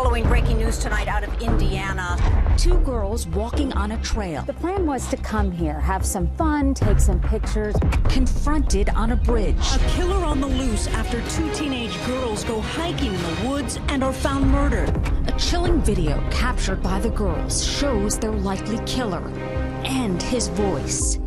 Following breaking news tonight out of Indiana. Two girls walking on a trail. The plan was to come here, have some fun, take some pictures. Confronted on a bridge. A killer on the loose after two teenage girls go hiking in the woods and are found murdered. A chilling video captured by the girls shows their likely killer and his voice.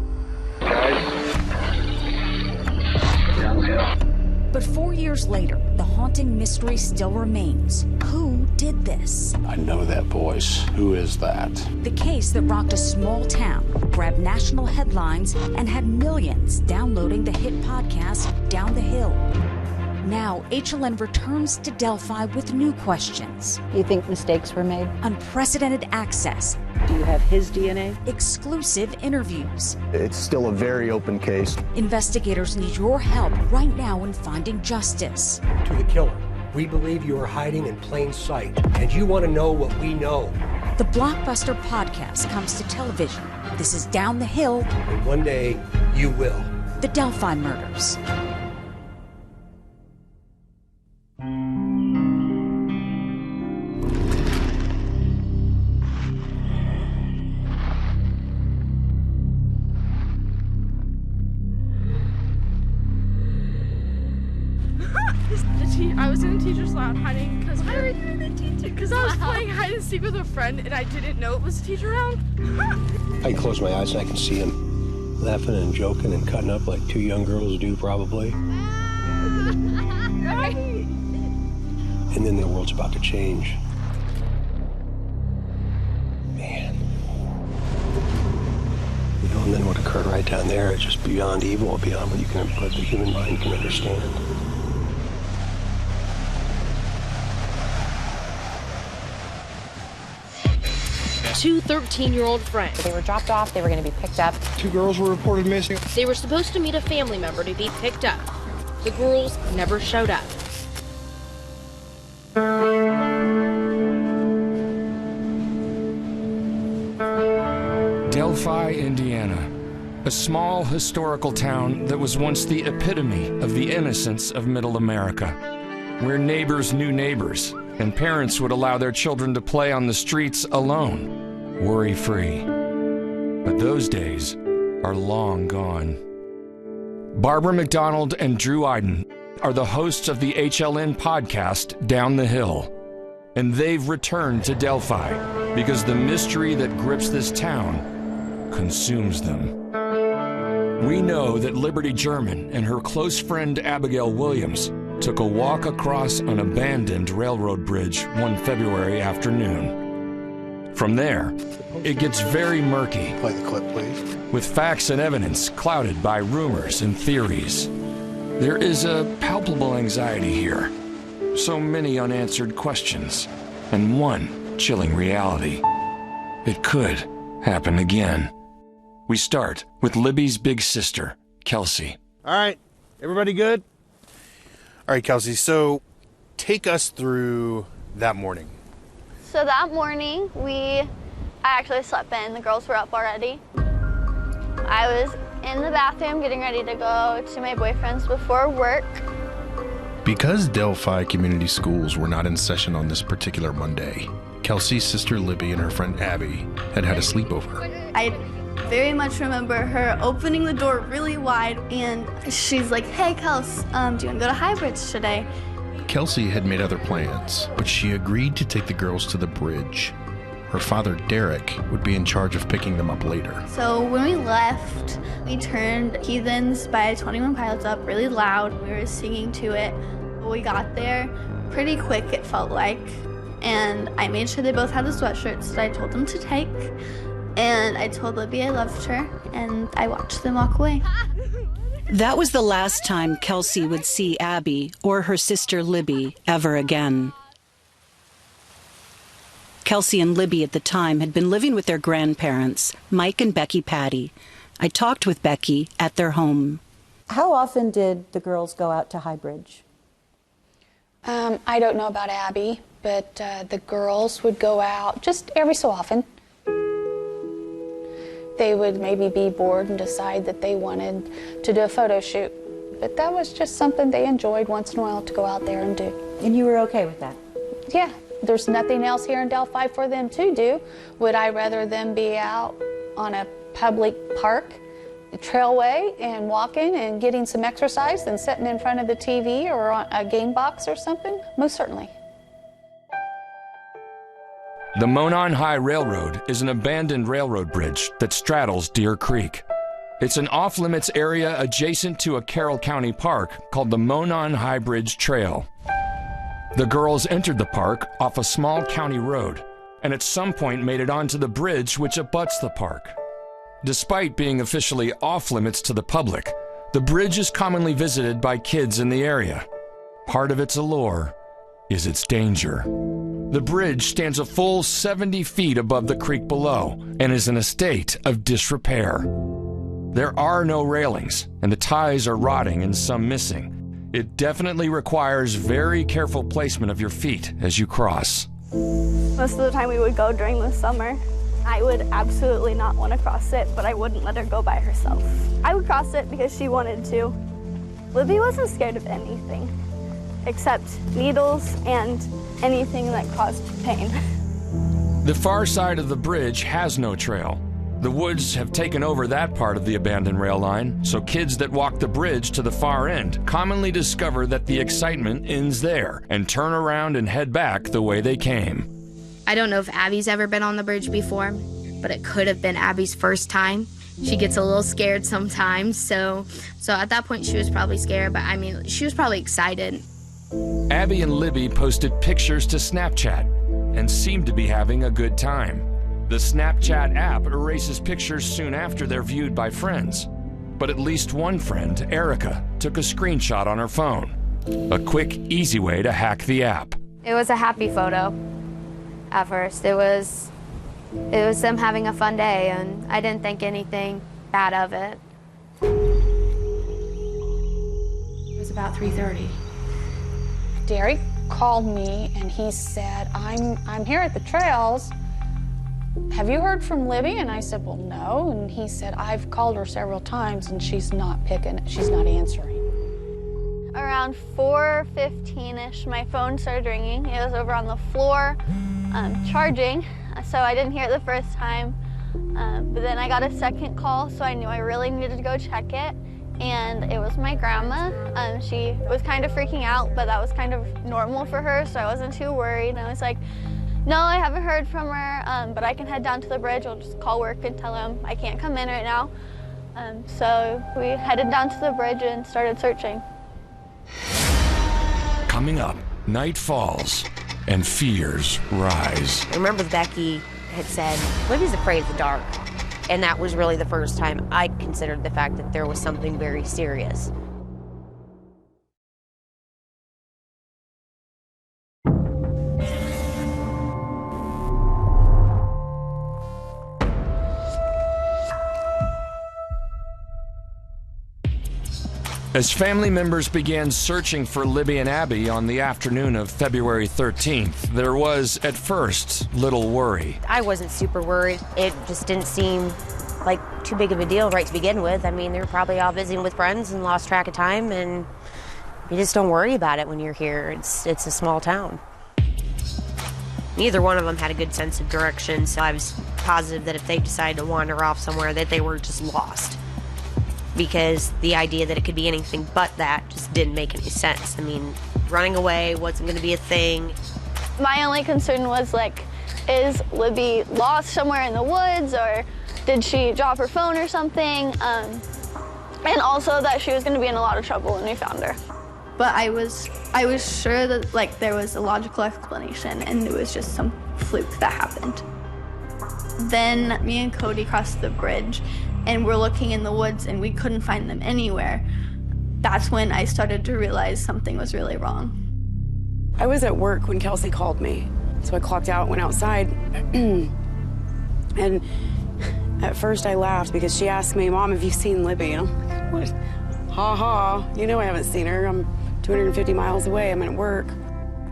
But 4 years later, the haunting mystery still remains. Who did this? I know that voice. Who is that? The case that rocked a small town, grabbed national headlines, and had millions downloading the hit podcast Down the Hill. Now, HLN returns to Delphi with new questions. You think mistakes were made? Unprecedented access. Do you have his DNA? Exclusive interviews. It's still a very open case. Investigators need your help right now in finding justice. To the killer, we believe you are hiding in plain sight, and you want to know what we know. The Blockbuster podcast comes to television. This is Down the Hill. And one day, you will. The Delphi Murders. I was in the teacher's lounge hiding because why were you in the teacher's Because I was playing hide and seek with a friend and I didn't know it was a teacher lounge. I can close my eyes and I can see him laughing and joking and cutting up like two young girls do probably. Right. And then the world's about to change. Man. You know, and then what occurred right down there is just beyond evil, beyond what the human mind can understand. Two 13-year-old friends. They were dropped off, they were going to be picked up. Two girls were reported missing. They were supposed to meet a family member to be picked up. The girls never showed up. Delphi, Indiana. A small historical town that was once the epitome of the innocence of Middle America, where neighbors knew neighbors and parents would allow their children to play on the streets alone, worry-free. But those days are long gone. Barbara McDonald and Drew Iden are the hosts of the HLN podcast Down the Hill, and they've returned to Delphi because the mystery that grips this town consumes them. We know that Liberty German and her close friend Abigail Williams took a walk across an abandoned railroad bridge one February afternoon. From there, it gets very murky. Play the clip, please. With facts and evidence clouded by rumors and theories. There is a palpable anxiety here. So many unanswered questions, and one chilling reality. It could happen again. We start with Libby's big sister, Kelsey. All right, everybody good? All right, Kelsey, so take us through that morning. So that morning, I actually slept in. The girls were up already. I was in the bathroom getting ready to go to my boyfriend's before work. Because Delphi Community Schools were not in session on this particular Monday, Kelsey's sister Libby and her friend Abby had a sleepover. I very much remember her opening the door really wide, and she's like, "Hey, Kels, do you want to go to Highbridge today?" Kelsey had made other plans, but she agreed to take the girls to the bridge. Her father, Derek, would be in charge of picking them up later. So when we left, we turned Heathens by 21 Pilots up really loud. We were singing to it. We got there pretty quick, it felt like, and I made sure they both had the sweatshirts that I told them to take. And I told Libby I loved her, and I watched them walk away. That was the last time Kelsey would see Abby or her sister Libby ever again. Kelsey and Libby at the time had been living with their grandparents, Mike and Becky Patty. I talked with Becky at their home. How often did the girls go out to Highbridge? I don't know about Abby, but the girls would go out just every so often. They would maybe be bored and decide that they wanted to do a photo shoot. But that was just something they enjoyed once in a while to go out there and do. And you were okay with that? Yeah, There's nothing else here in Delphi for them to do. Would I rather them be out on a public park, a trailway, and walking and getting some exercise than sitting in front of the TV or on a game box or something? Most certainly. The Monon High Railroad is an abandoned railroad bridge that straddles Deer Creek. It's an off-limits area adjacent to a Carroll County park called the Monon High Bridge Trail. The girls entered the park off a small county road, and at some point made it onto the bridge which abuts the park. Despite being officially off-limits to the public, the bridge is commonly visited by kids in the area. Part of its allure is its danger. The bridge stands a full 70 feet above the creek below and is in a state of disrepair. There are no railings, and the ties are rotting and some missing. It definitely requires very careful placement of your feet as you cross. Most of the time we would go during the summer. I would absolutely not want to cross it, but I wouldn't let her go by herself. I would cross it because she wanted to. Libby wasn't scared of anything, except needles and anything that caused pain. The far side of the bridge has no trail. The woods have taken over that part of the abandoned rail line, so kids that walk the bridge to the far end commonly discover that the excitement ends there and turn around and head back the way they came. I don't know if Abby's ever been on the bridge before, but it could have been Abby's first time. She gets a little scared sometimes, so at that point she was probably scared, but I mean, she was probably excited. Abby and Libby posted pictures to Snapchat and seemed to be having a good time. The Snapchat app erases pictures soon after they're viewed by friends. But at least one friend, Erica, took a screenshot on her phone. A quick, easy way to hack the app. It was a happy photo at first. It was them having a fun day, and I didn't think anything bad of it. It was about 3:30. Derek called me and he said, I'm here at the trails. Have you heard from Libby? And I said, well, no. And he said, I've called her several times and she's not answering. Around 4:15-ish, my phone started ringing. It was over on the floor, charging, so I didn't hear it the first time. But then I got a second call, so I knew I really needed to go check it. And it was my grandma. She was kind of freaking out, but that was kind of normal for her, so I wasn't too worried. And I was like, no, I haven't heard from her, but I can head down to the bridge. I'll just call work and tell them I can't come in right now. So we headed down to the bridge and started searching. Coming up, night falls and fears rise. I remember Becky had said, Libby's afraid of the dark. And that was really the first time I considered the fact that there was something very serious. As family members began searching for Libby and Abby on the afternoon of February 13th, there was, at first, little worry. I wasn't super worried. It just didn't seem like too big of a deal right to begin with. I mean, they were probably all visiting with friends and lost track of time, and you just don't worry about it when you're here. It's a small town. Neither one of them had a good sense of direction, so I was positive that if they decided to wander off somewhere, that they were just lost. Because the idea that it could be anything but that just didn't make any sense. I mean, running away wasn't going to be a thing. My only concern was, like, is Libby lost somewhere in the woods, or did she drop her phone or something? And also that she was going to be in a lot of trouble when we found her. But I was sure that, like, there was a logical explanation, and it was just some fluke that happened. Then me and Cody crossed the bridge, and we're looking in the woods, and we couldn't find them anywhere. That's when I started to realize something was really wrong. I was at work when Kelsey called me, so I clocked out, went outside, and at first I laughed because she asked me, Mom, have you seen Libby? And I'm like, what? Ha ha, you know I haven't seen her. I'm 250 miles away, I'm at work.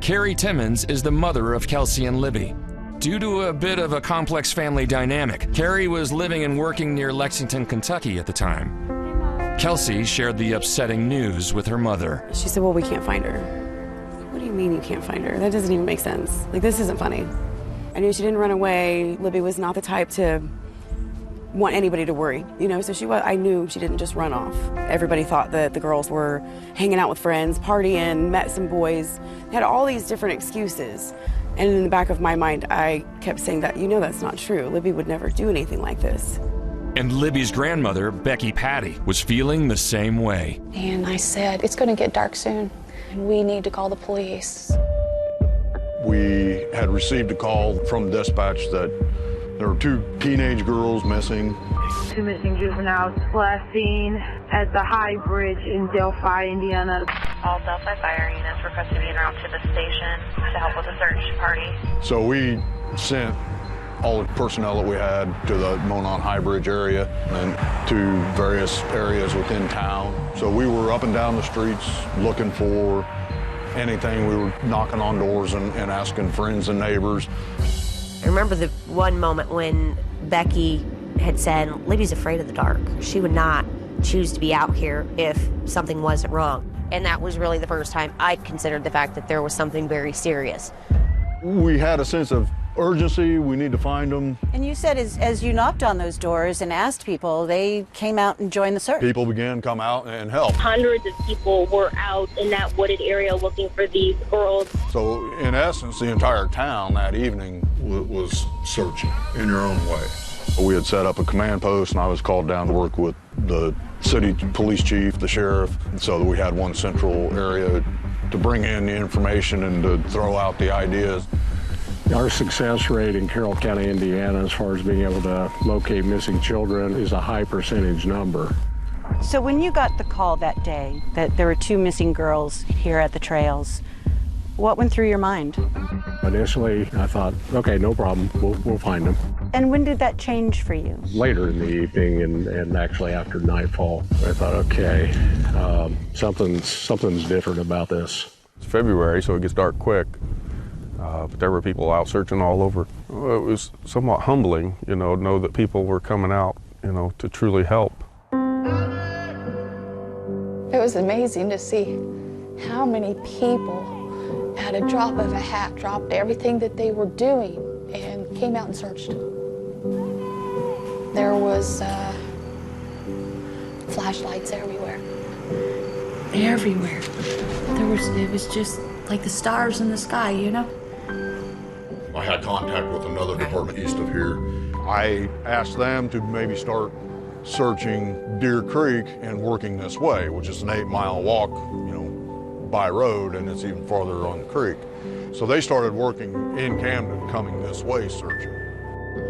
Carrie Timmons is the mother of Kelsey and Libby. Due to a bit of a complex family dynamic, Carrie was living and working near Lexington, Kentucky at the time. Kelsey shared the upsetting news with her mother. She said, well, we can't find her. What do you mean you can't find her? That doesn't even make sense. Like, this isn't funny. I knew she didn't run away. Libby was not the type to want anybody to worry, you know, so I knew she didn't just run off. Everybody thought that the girls were hanging out with friends, partying, met some boys, they had all these different excuses. And in the back of my mind, I kept saying that, you know, that's not true. Libby would never do anything like this. And Libby's grandmother, Becky Patty, was feeling the same way. And I said, it's going to get dark soon, and we need to call the police. We had received a call from dispatch that there were 2 teenage girls missing. 2 missing juveniles last seen at the High Bridge in Delphi, Indiana. All Delphi fire units requested to be en route to the station to help with the search party. So we sent all the personnel that we had to the Monon High Bridge area and to various areas within town. So we were up and down the streets looking for anything. We were knocking on doors and asking friends and neighbors. I remember the one moment when Becky had said, Libby's afraid of the dark. She would not choose to be out here if something wasn't wrong. And that was really the first time I'd considered the fact that there was something very serious. We had a sense of urgency. We need to find them. And you said as you knocked on those doors and asked people, they came out and joined the search. People began to come out and help. Hundreds of people were out in that wooded area looking for these girls. So in essence, the entire town that evening was searching in your own way. We had set up a command post, and I was called down to work with the city police chief, the sheriff, so that we had one central area to bring in the information and to throw out the ideas. Our success rate in Carroll County, Indiana, as far as being able to locate missing children is a high percentage number. So when you got the call that day that there were 2 missing girls here at the trails, what went through your mind? Initially, I thought, okay, no problem, we'll find them. And when did that change for you? Later in the evening and actually after nightfall, I thought, okay, something's different about this. It's February, so it gets dark quick. But there were people out searching all over. Well, it was somewhat humbling, you know that people were coming out, to truly help. It was amazing to see how many people, at a drop of a hat, dropped everything that they were doing and came out and searched. There was flashlights everywhere. Everywhere. It was just like the stars in the sky, I had contact with another department east of here. I asked them to maybe start searching Deer Creek and working this way, which is an 8-mile walk, by road, and it's even farther on the creek. So they started working in Camden, coming this way searching.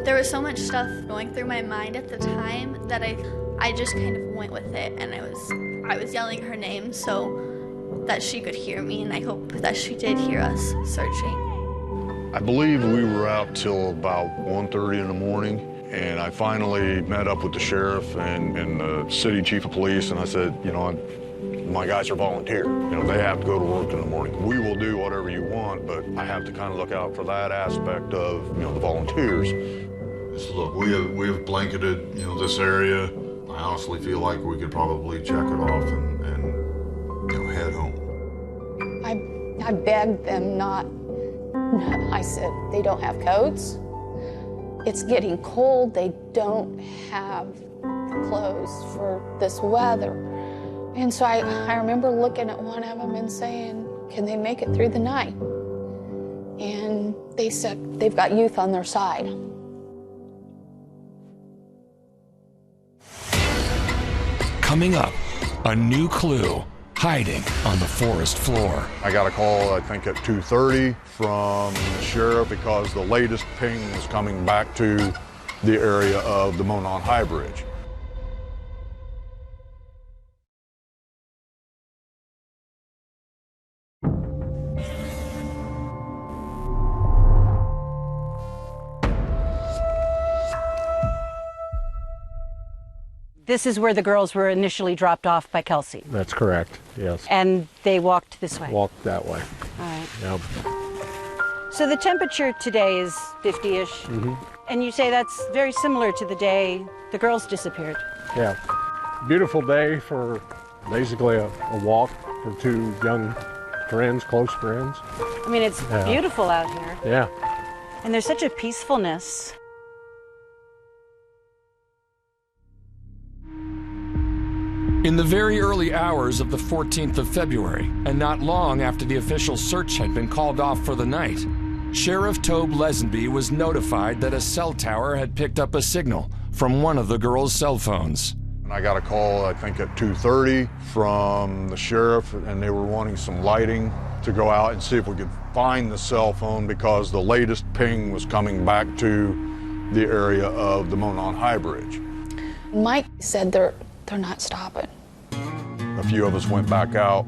There was so much stuff going through my mind at the time that I just kind of went with it, and I was yelling her name so that she could hear me, and I hope that she did hear us searching. I believe we were out till about 1:30 in the morning, and I finally met up with the sheriff and the city chief of police, and I said, my guys are volunteer. They have to go to work in the morning. We will do whatever you want, but I have to kind of look out for that aspect of, the volunteers. Look, we have blanketed, this area. I honestly feel like we could probably check it off and head home. I begged them not. I said, they don't have coats. It's getting cold. They don't have clothes for this weather. And so I remember looking at one of them and saying, can they make it through the night? And they said they've got youth on their side. Coming up, a new clue hiding on the forest floor. I got a call, I think at 2:30 from the sheriff because the latest ping was coming back to the area of the Monon High Bridge. This is where the girls were initially dropped off by Kelsey. That's correct, yes. And they walked this way? Walked that way. All right. Yep. So the temperature today is 50-ish, and you say that's very similar to the day the girls disappeared. Yeah. Beautiful day for basically a walk for 2 young friends, close friends. I mean, it's beautiful out here. Yeah. And there's such a peacefulness. In the very early hours of the 14th of February, and not long after the official search had been called off for the night, Sheriff Tobe Lesenby was notified that a cell tower had picked up a signal from one of the girls' cell phones. And I got a call, I think at 2:30 from the sheriff, and they were wanting some lighting to go out and see if we could find the cell phone because the latest ping was coming back to the area of the Monon High Bridge. Mike said they're not stopping. A few of us went back out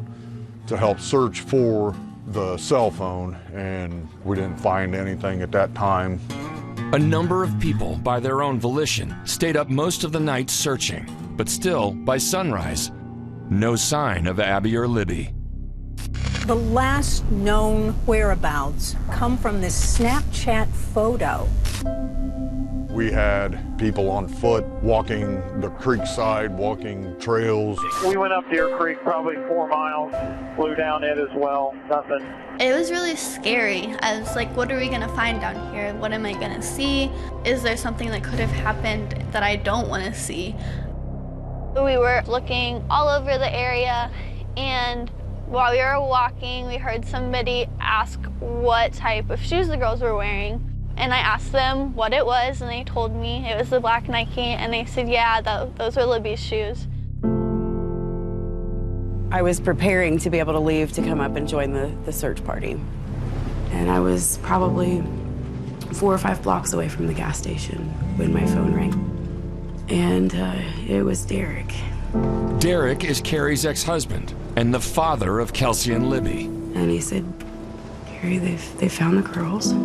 to help search for the cell phone, and we didn't find anything at that time. A number of people, by their own volition, stayed up most of the night searching, but still, by sunrise, no sign of Abby or Libby. The last known whereabouts come from this Snapchat photo. We had people on foot walking the creek side, walking trails. We went up Deer Creek probably 4 miles, flew down it as well, nothing. It was really scary. I was like, what are we gonna find down here? What am I gonna see? Is there something that could have happened that I don't wanna see? We were looking all over the area, and while we were walking, we heard somebody ask what type of shoes the girls were wearing. And I asked them what it was, and they told me it was the black Nike, and they said, yeah, those were Libby's shoes. I was preparing to be able to leave to come up and join the search party. And I was probably 4 or 5 blocks away from the gas station when my phone rang. And it was Derek. Derek is Carrie's ex-husband and the father of Kelsey and Libby. And he said, Carrie, they found the girls.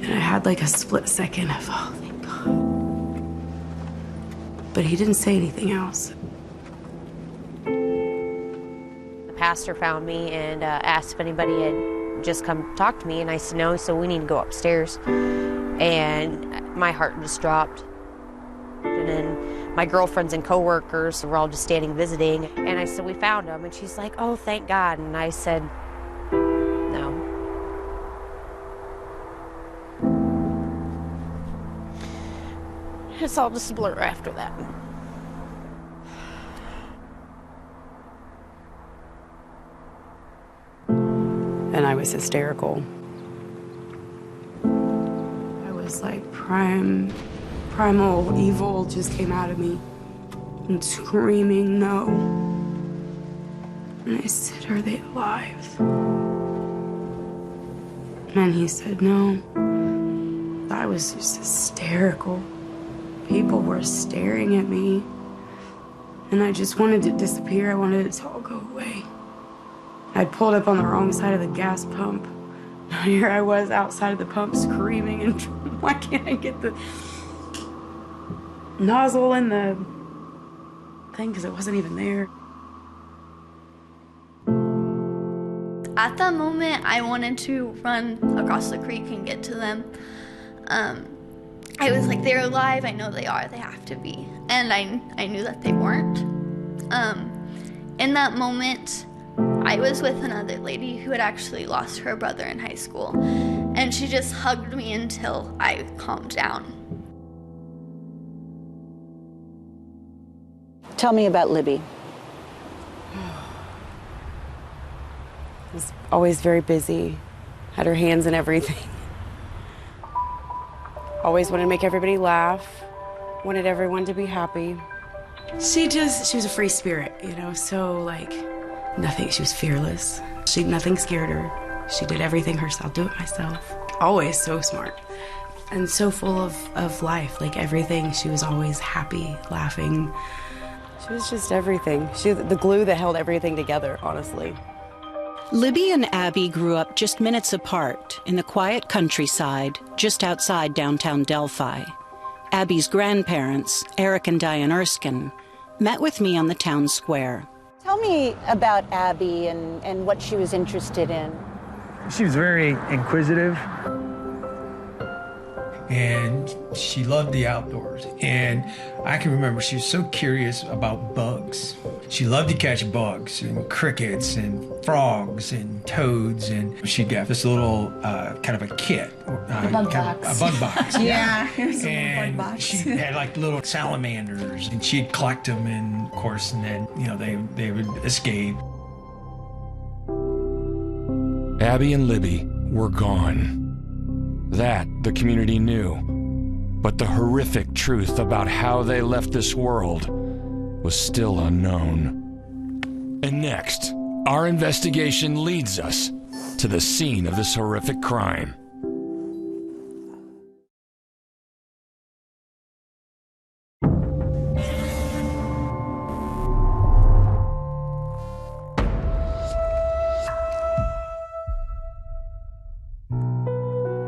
And I had like a split second of, oh, thank God. But he didn't say anything else. The pastor found me and asked if anybody had just come talk to me, and I said no, so we need to go upstairs. And my heart just dropped. And then my girlfriends and coworkers were all just standing visiting, and I said, we found them. And she's like, oh, thank God. And I said, no. It's all just a blur after that. And I was hysterical. I was like primal evil just came out of me and screaming no. And I said, are they alive? And he said no. I was just hysterical. People were staring at me, and I just wanted to disappear. I wanted it to all go away. I'd pulled up on the wrong side of the gas pump. Here I was outside of the pump screaming, and why can't I get the nozzle in the thing, because it wasn't even there. At that moment, I wanted to run across the creek and get to them. I was like, they're alive, I know they are, they have to be. And I knew that they weren't. In that moment, I was with another lady who had actually lost her brother in high school, and she just hugged me until I calmed down. Tell me about Libby. Was always very busy, had her hands in everything. Always wanted to make everybody laugh, wanted everyone to be happy. She was a free spirit, you know, so like she was fearless. Nothing scared her. She did everything herself, do it myself. Always so smart and so full of life, like everything. She was always happy, laughing. She was just everything. She was the glue that held everything together, honestly. Libby and Abby grew up just minutes apart in the quiet countryside just outside downtown Delphi. Abby's grandparents, Eric and Diane Erskine, met with me on the town square. Tell me about Abby and what she was interested in. She was very inquisitive. and she loved the outdoors. And I can remember she was so curious about bugs. She loved to catch bugs and crickets and frogs and toads, and she got this little kind of a kit. A bug box. A bug box. Yeah, here's a little bug box. She had like little salamanders, and she'd collect them, and of course, and then, you know, they would escape. Abby and Libby were gone. That the community knew. But the horrific truth about how they left this world was still unknown. And next, our investigation leads us to the scene of this horrific crime.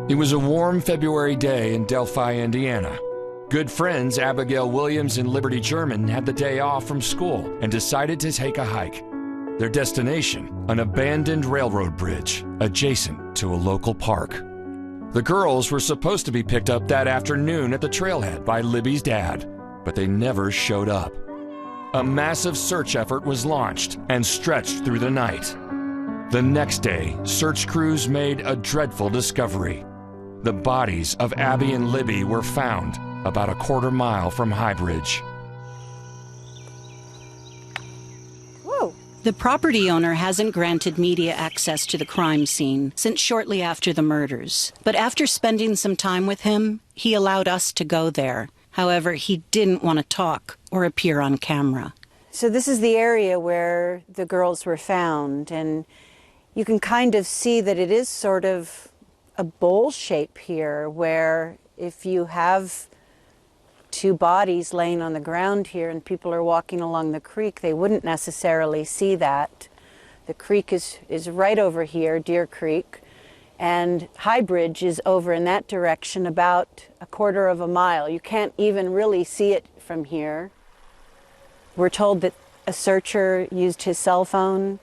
It was a warm February day in Delphi, Indiana. Good friends Abigail Williams and Liberty German had the day off from school and decided to take a hike. Their destination, an abandoned railroad bridge adjacent to a local park. The girls were supposed to be picked up that afternoon at the trailhead by Libby's dad, but they never showed up. A massive search effort was launched and stretched through the night. The next day, search crews made a dreadful discovery. The bodies of Abby and Libby were found about a quarter mile from High Bridge. Whoa. The property owner hasn't granted media access to the crime scene since shortly after the murders. But after spending some time with him, he allowed us to go there. However, he didn't want to talk or appear on camera. So this is the area where the girls were found, and you can kind of see that it is sort of a bowl shape here, where if you have two bodies laying on the ground here and people are walking along the creek, they wouldn't necessarily see that. The creek is right over here, Deer Creek, and High Bridge is over in that direction about a quarter of a mile. You can't even really see it from here. We're told that a searcher used his cell phone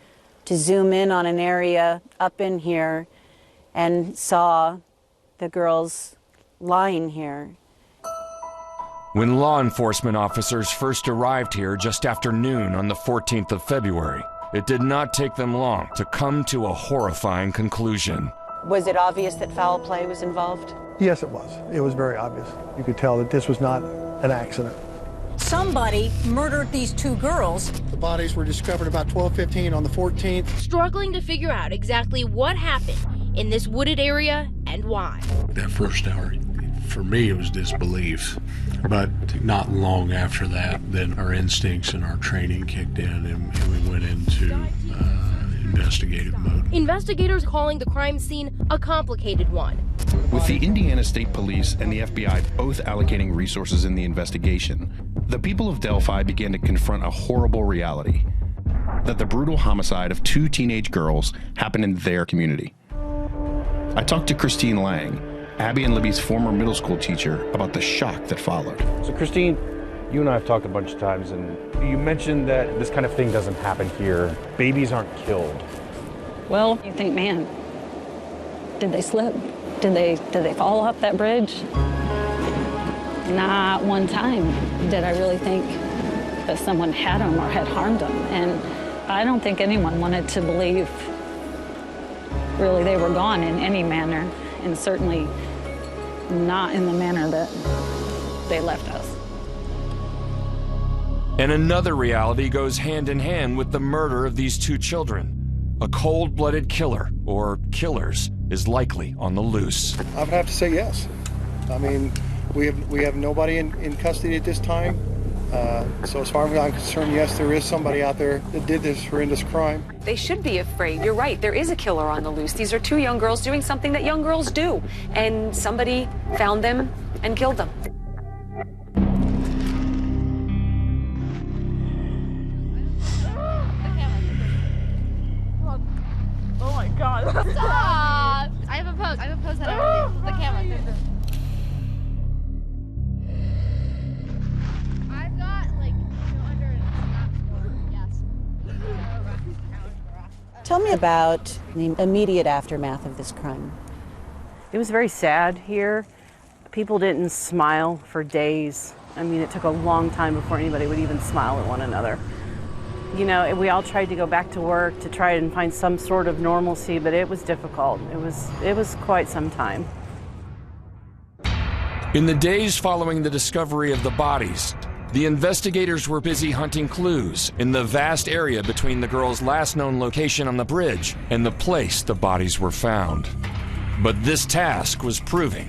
to zoom in on an area up in here and saw the girls lying here. When law enforcement officers first arrived here just after noon on the 14th of February, it did not take them long to come to a horrifying conclusion. Was it obvious that foul play was involved? Yes, it was. It was very obvious. You could tell that this was not an accident. Somebody murdered these two girls. The bodies were discovered about 12:15 on the 14th. Struggling to figure out exactly what happened in this wooded area and why. That first hour, for me, it was disbelief. But not long after that, then our instincts and our training kicked in, and we went into investigative mode. Investigators calling the crime scene a complicated one. With the Indiana State Police and the FBI both allocating resources in the investigation, the people of Delphi began to confront a horrible reality: that the brutal homicide of two teenage girls happened in their community. I talked to Christine Lang, Abby and Libby's former middle school teacher, about the shock that followed. So Christine, you and I have talked a bunch of times, and you mentioned that this kind of thing doesn't happen here. Babies aren't killed. Well, you think, man, did they slip? Did they fall off that bridge? Not one time did I really think that someone had them or had harmed them. And I don't think anyone wanted to believe really they were gone in any manner, and certainly not in the manner that they left us. And another reality goes hand in hand with the murder of these two children. A cold-blooded killer, or killers, is likely on the loose. I would have to say yes. I mean, we have nobody in custody at this time. So as far as I'm concerned, yes, there is somebody out there that did this horrendous crime. They should be afraid. You're right. There is a killer on the loose. These are two young girls doing something that young girls do. And somebody found them and killed them. Oh my God. Stop! I have a pose that I want to do. The camera. I've got like under an yes. Tell me about the immediate aftermath of this crime. It was very sad here. People didn't smile for days. I mean, it took a long time before anybody would even smile at one another. You know, we all tried to go back to work to try and find some sort of normalcy, but it was difficult. It was quite some time. In the days following the discovery of the bodies, the investigators were busy hunting clues in the vast area between the girls' last known location on the bridge and the place the bodies were found. But this task was proving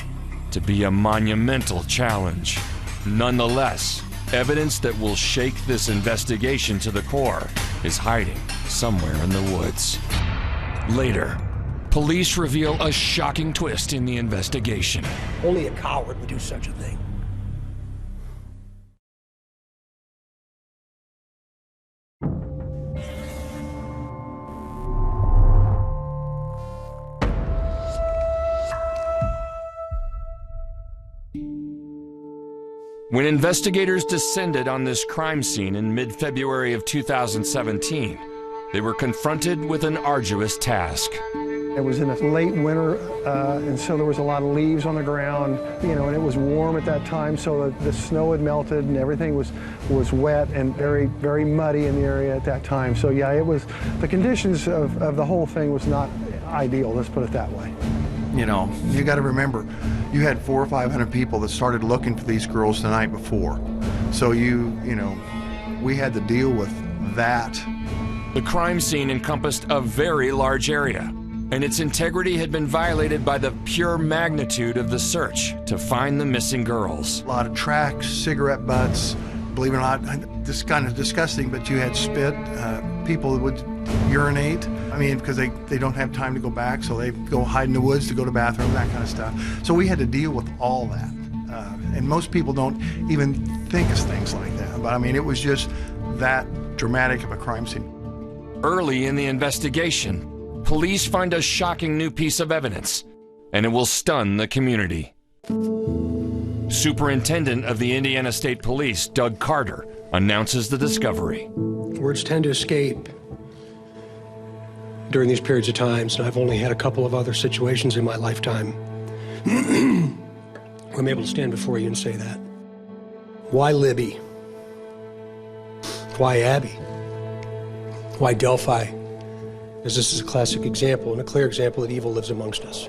to be a monumental challenge. Nonetheless, evidence that will shake this investigation to the core is hiding somewhere in the woods. Later, police reveal a shocking twist in the investigation. Only a coward would do such a thing. When investigators descended on this crime scene in mid-February of 2017, they were confronted with an arduous task. It was in the late winter, and so there was a lot of leaves on the ground, you know, and it was warm at that time, so the snow had melted and everything was wet and very, very muddy in the area at that time. So yeah, it was, the conditions of the whole thing was not ideal, let's put it that way. You know, you got to remember, you had 400 or 500 people that started looking for these girls the night before. So you know, we had to deal with that. The crime scene encompassed a very large area, and its integrity had been violated by the pure magnitude of the search to find the missing girls. A lot of tracks, cigarette butts, believe it or not, this kind of disgusting, but you had spit, people would urinate. I mean, because they don't have time to go back, so they go hide in the woods to go to the bathroom, that kind of stuff. So we had to deal with all that. And most people don't even think of things like that. But I mean, it was just that dramatic of a crime scene. Early in the investigation, police find a shocking new piece of evidence, and it will stun the community. Superintendent of the Indiana State Police, Doug Carter, announces the discovery. Words tend to escape during these periods of times, and I've only had a couple of other situations in my lifetime where I'm able to stand before you and say that. Why Libby? Why Abby? Why Delphi? Because this is a classic example and a clear example that evil lives amongst us.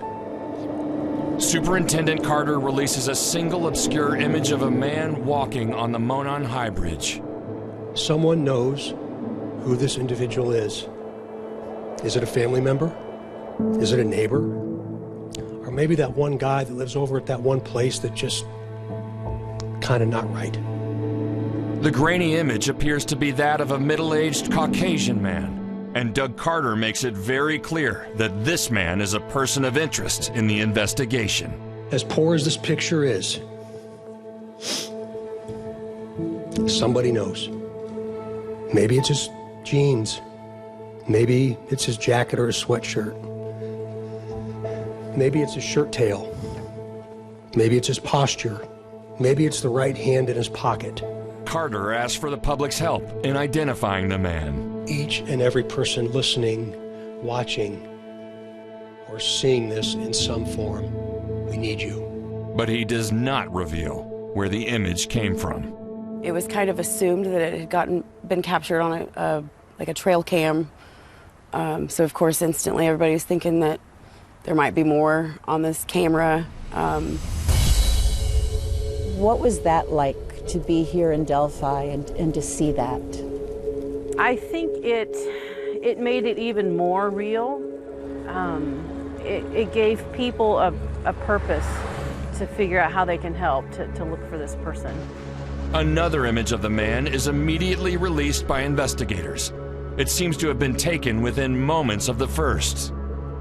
Superintendent Carter releases a single obscure image of a man walking on the Monon High Bridge. Someone knows who this individual is. Is it a family member? Is it a neighbor? Or maybe that one guy that lives over at that one place that just kind of not right? The grainy image appears to be that of a middle-aged Caucasian man, and Doug Carter makes it very clear that this man is a person of interest in the investigation. As poor as this picture is, somebody knows. Maybe it's his jeans. Maybe it's his jacket or his sweatshirt. Maybe it's his shirt tail. Maybe it's his posture. Maybe it's the right hand in his pocket. Carter asks for the public's help in identifying the man. Each and every person listening, watching, or seeing this in some form, we need you. But he does not reveal where the image came from. It was kind of assumed that it had been captured on a trail cam. So of course, instantly everybody was thinking that there might be more on this camera. What was that like to be here in Delphi and to see that? I think it made it even more real. It gave people a purpose to figure out how they can help to look for this person. Another image of the man is immediately released by investigators. It seems to have been taken within moments of the first.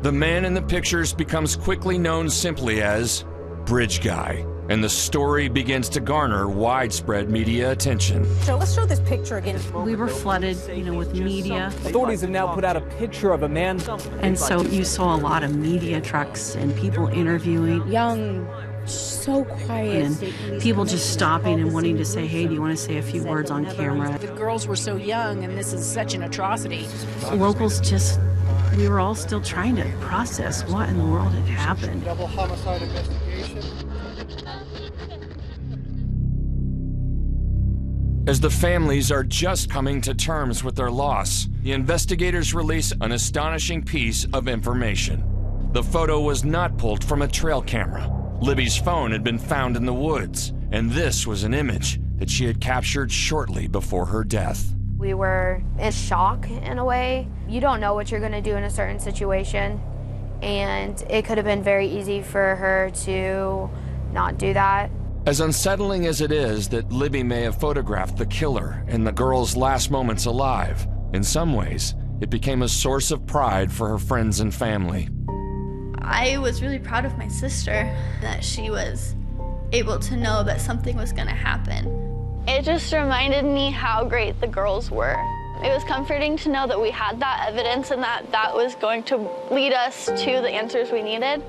The man in the pictures becomes quickly known simply as Bridge Guy, and the story begins to garner widespread media attention. So let's show this picture again. We were flooded, with media. Authorities have now put out a picture of a man. And so you saw a lot of media trucks and people interviewing. Young, so quiet. And people just stopping and wanting to say, hey, do you want to say a few words on camera? The girls were so young, and this is such an atrocity. Locals we were all still trying to process what in the world had happened. Double homicide investigation. As the families are just coming to terms with their loss, the investigators release an astonishing piece of information. The photo was not pulled from a trail camera. Libby's phone had been found in the woods, and this was an image that she had captured shortly before her death. We were in shock in a way. You don't know what you're going to do in a certain situation, and it could have been very easy for her to not do that. As unsettling as it is that Libby may have photographed the killer in the girl's last moments alive, in some ways, it became a source of pride for her friends and family. I was really proud of my sister that she was able to know that something was going to happen. It just reminded me how great the girls were. It was comforting to know that we had that evidence and that was going to lead us to the answers we needed.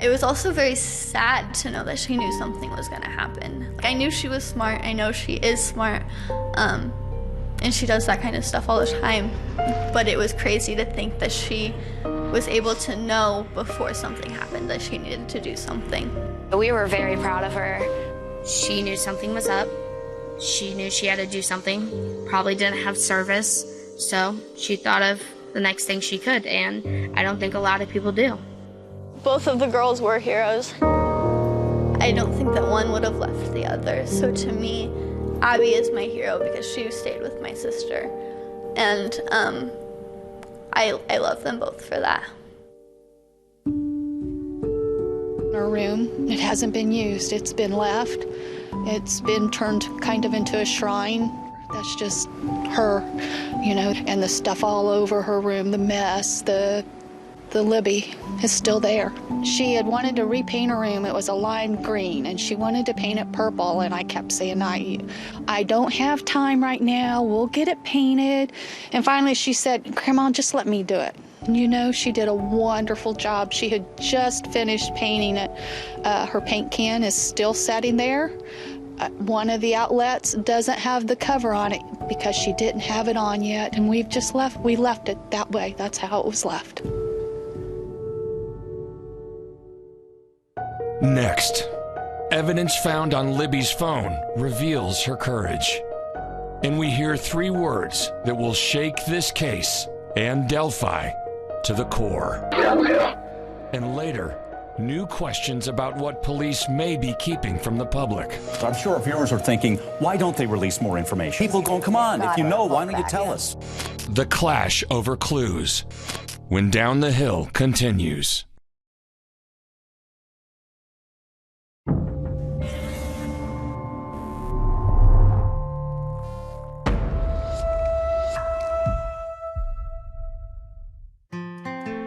It was also very sad to know that she knew something was going to happen. I knew she was smart. I know she is smart. And she does that kind of stuff all the time. But it was crazy to think that she was able to know before something happened that she needed to do something. We were very proud of her. She knew something was up. She knew she had to do something. Probably didn't have service, so she thought of the next thing she could, and I don't think a lot of people do. Both of the girls were heroes. I don't think that one would have left the other. So to me, Abby is my hero because she stayed with my sister. And I love them both for that. Our room, it hasn't been used. It's been left. It's been turned kind of into a shrine. That's just her, you know, and the stuff all over her room, the mess, the Libby is still there. She had wanted to repaint her room. It was a lime green, and she wanted to paint it purple, and I kept saying, I don't have time right now. We'll get it painted. And finally she said, Grandma, just let me do it. And you know, she did a wonderful job. She had just finished painting it. Her paint can is still sitting there. One of the outlets doesn't have the cover on it because she didn't have it on yet, and we left it that way. That's how it was left. Next, evidence found on Libby's phone reveals her courage. And we hear 3 words that will shake this case and Delphi to the core. And later, new questions about what police may be keeping from the public. I'm sure viewers are thinking, why don't they release more information? People going, come on, if you know, why don't you tell us? The clash over clues. When Down the Hill continues.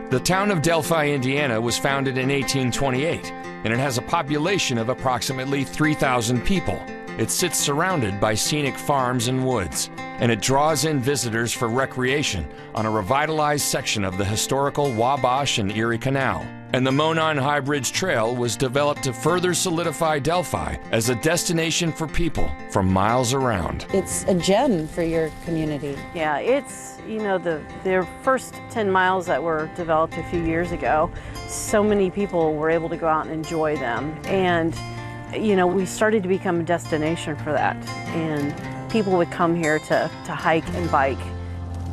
The town of Delphi, Indiana was founded in 1828, and it has a population of approximately 3,000 people. It sits surrounded by scenic farms and woods, and it draws in visitors for recreation on a revitalized section of the historical Wabash and Erie Canal. And the Monon High Bridge Trail was developed to further solidify Delphi as a destination for people from miles around. It's a gem for your community. Yeah, it's, you know, their first 10 miles that were developed a few years ago, so many people were able to go out and enjoy them. And, you know, we started to become a destination for that. And people would come here to hike and bike.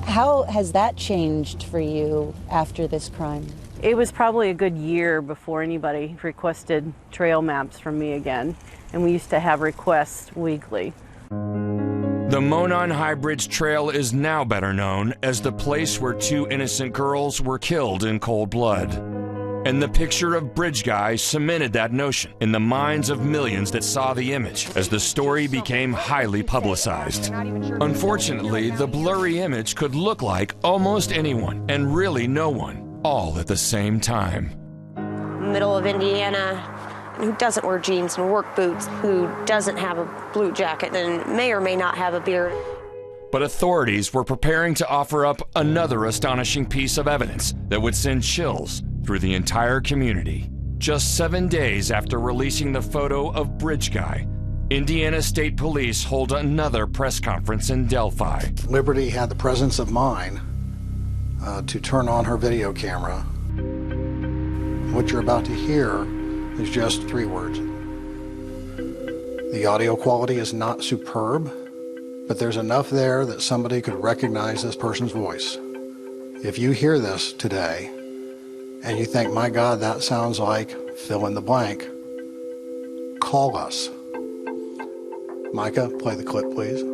How has that changed for you after this crime? It was probably a good year before anybody requested trail maps from me again. And we used to have requests weekly. The Monon High Bridge Trail is now better known as the place where 2 innocent girls were killed in cold blood. And the picture of Bridge Guy cemented that notion in the minds of millions that saw the image as the story became highly publicized. Unfortunately, the blurry image could look like almost anyone and really no one, all at the same time. Middle of Indiana, who doesn't wear jeans and work boots, who doesn't have a blue jacket and may or may not have a beard. But authorities were preparing to offer up another astonishing piece of evidence that would send chills through the entire community. Just 7 days after releasing the photo of Bridge Guy, Indiana State Police hold another press conference in Delphi. Liberty had the presence of mind to turn on her video camera. What you're about to hear is just 3 words. The audio quality is not superb, but there's enough there that somebody could recognize this person's voice. If you hear this today and you think, my God, that sounds like fill in the blank, call us. Micah, play the clip, please.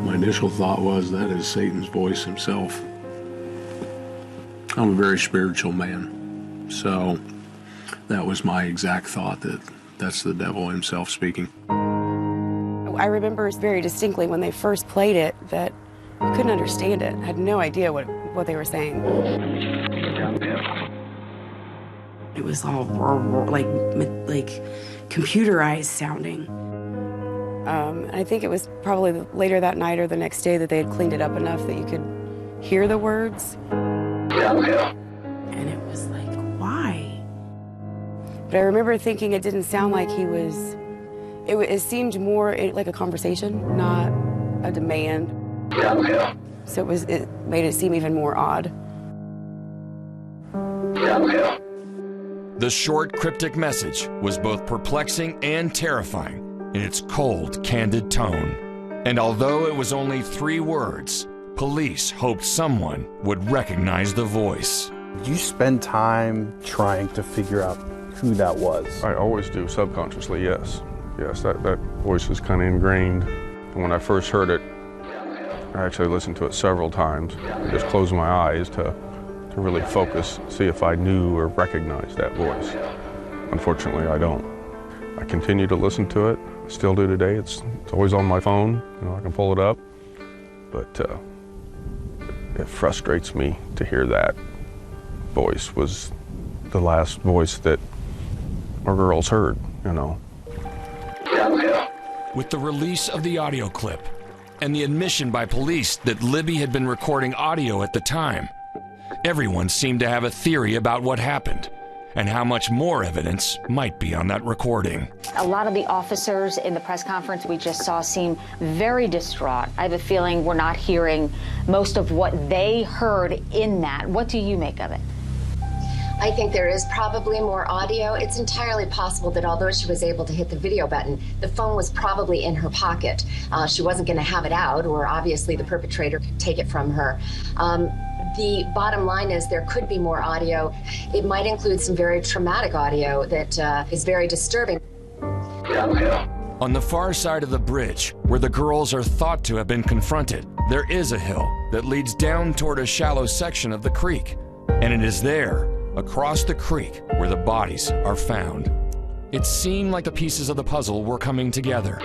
My initial thought was that is Satan's voice himself. I'm a very spiritual man, so that was my exact thought, that that's the devil himself speaking. I remember very distinctly when they first played it that I couldn't understand it. I had no idea what they were saying. It was all like computerized sounding. I think it was probably later that night or the next day that they had cleaned it up enough that you could hear the words. And it was like, why? But I remember thinking it didn't sound like he was, it seemed more like a conversation, not a demand. So it made it seem even more odd. The short, cryptic message was both perplexing and terrifying in its cold, candid tone. And although it was only 3 words, police hoped someone would recognize the voice. Did you spend time trying to figure out who that was? I always do, subconsciously, yes. Yes, that voice is kind of ingrained. And when I first heard it, I actually listened to it several times. I just closed my eyes to really focus, see if I knew or recognized that voice. Unfortunately, I don't. I continue to listen to it, still do today. It's always on my phone, I can pull it up. But it frustrates me to hear that voice was the last voice that our girls heard, With the release of the audio clip and the admission by police that Libby had been recording audio at the time, everyone seemed to have a theory about what happened and how much more evidence might be on that recording. A lot of the officers in the press conference we just saw seem very distraught. I have a feeling we're not hearing most of what they heard in that. What do you make of it? I think there is probably more audio. It's entirely possible that although she was able to hit the video button, the phone was probably in her pocket. She wasn't going to have it out, or obviously the perpetrator could take it from her. The bottom line is there could be more audio. It might include some very traumatic audio that is very disturbing. On the far side of the bridge, where the girls are thought to have been confronted, there is a hill that leads down toward a shallow section of the creek. And it is there, across the creek, where the bodies are found. It seemed like the pieces of the puzzle were coming together.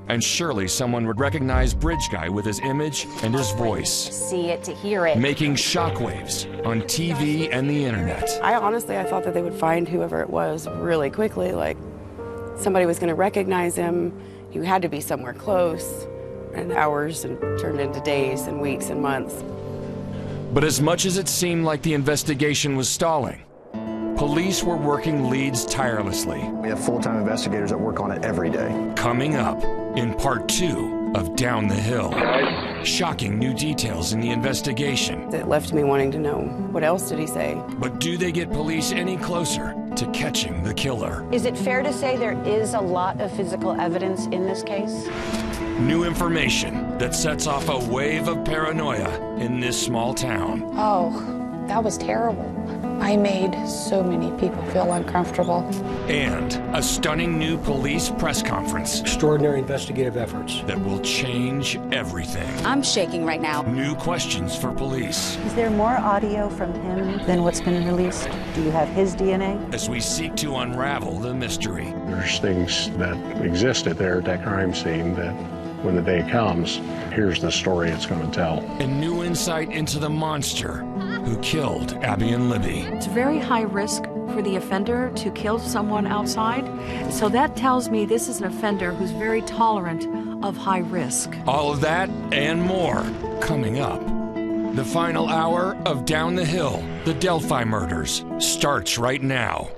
And surely someone would recognize Bridge Guy with his image and his voice. See it, to hear it. Making shockwaves on TV and the internet. I thought that they would find whoever it was really quickly, like somebody was going to recognize him. You had to be somewhere close, and hours and turned into days and weeks and months. But as much as it seemed like the investigation was stalling, police were working leads tirelessly. We have full-time investigators that work on it every day. Coming up in part 2 of Down the Hill. Shocking new details in the investigation. It left me wanting to know, what else did he say? But do they get police any closer to catching the killer? Is it fair to say there is a lot of physical evidence in this case? New information that sets off a wave of paranoia in this small town. Oh, that was terrible. I made so many people feel uncomfortable. And a stunning new police press conference. Extraordinary investigative efforts. That will change everything. I'm shaking right now. New questions for police. Is there more audio from him than what's been released? Do you have his DNA? As we seek to unravel the mystery. There's things that existed there at that crime scene that when the day comes, here's the story it's going to tell. And new insight into the monster who killed Abby and Libby. It's very high risk for the offender to kill someone outside. So that tells me this is an offender who's very tolerant of high risk. All of that and more coming up. The final hour of Down the Hill, the Delphi murders, starts right now.